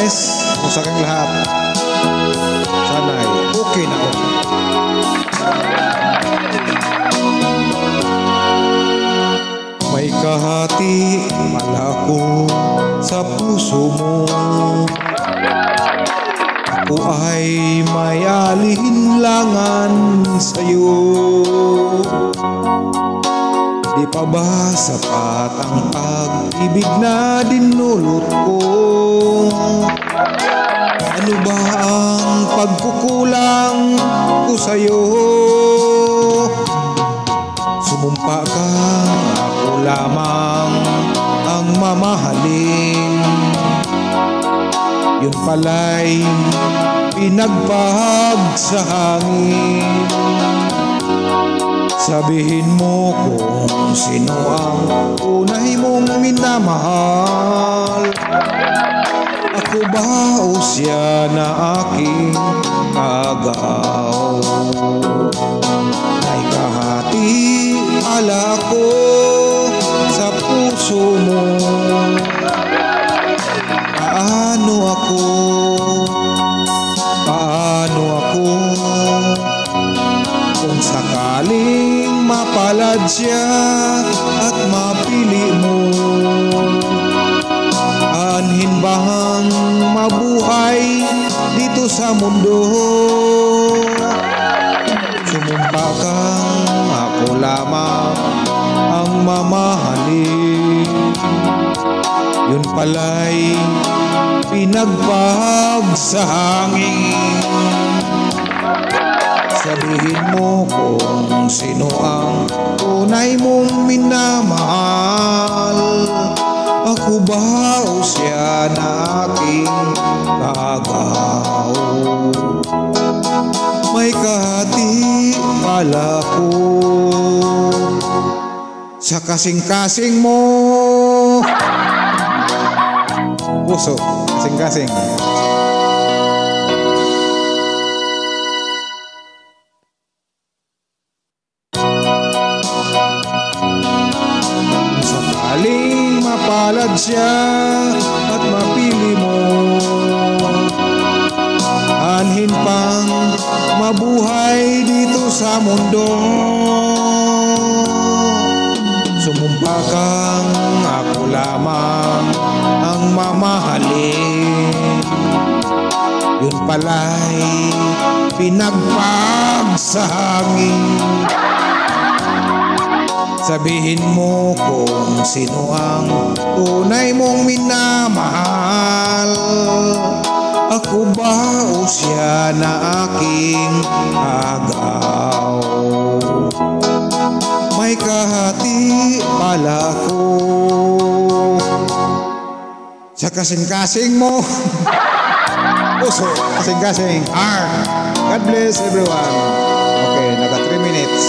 guys, kumusta kang lahat? Sana'y okay na okay. May kahati pala ko sa puso mo. Ako ay may alinlangan sa'yo. Di pa ba sapat ang pag-ibig na dinulot ko? Ano ba ang pagkukulang ko sa'yo? Sumumpa kang ako lamang ang mamahalin. Yun pala'y pinagpahag sa hangin. Sabihin mo kung sino ang tunay mong minamahal. Ako ba o siya na aking kagaw? May kahati ala ko sa puso mo. Paano ako? Paano ako? Kung sakaling mapalad siya at mapili mo, anhin bang mabuhay dito sa mundo? Sumumpa kang ako lamang ang mamahalin. Yun pala'y pinagpahag sa hangin. Sabihin mo kung sino ang tunay mong minamahal. Ako ba o siya na aking kagaw? May kahati pala ko sa kasing-kasing mo. Puso, kasing-kasing. Sakaling mapalad siya at mapili mo, anhin pang mabuhay dito sa mundo. Sumumpa kang ako lamang ang mamahalin. Yun pala'y pinagpag sa hangin. Sabihin mo kung sino ang tunay mong minamahal. Ako ba o siya na aking agaw? May kahati pala ko sa kasing-kasing mo. Puso, kasing-kasing. God bless everyone. Okay, naka 3 minutes.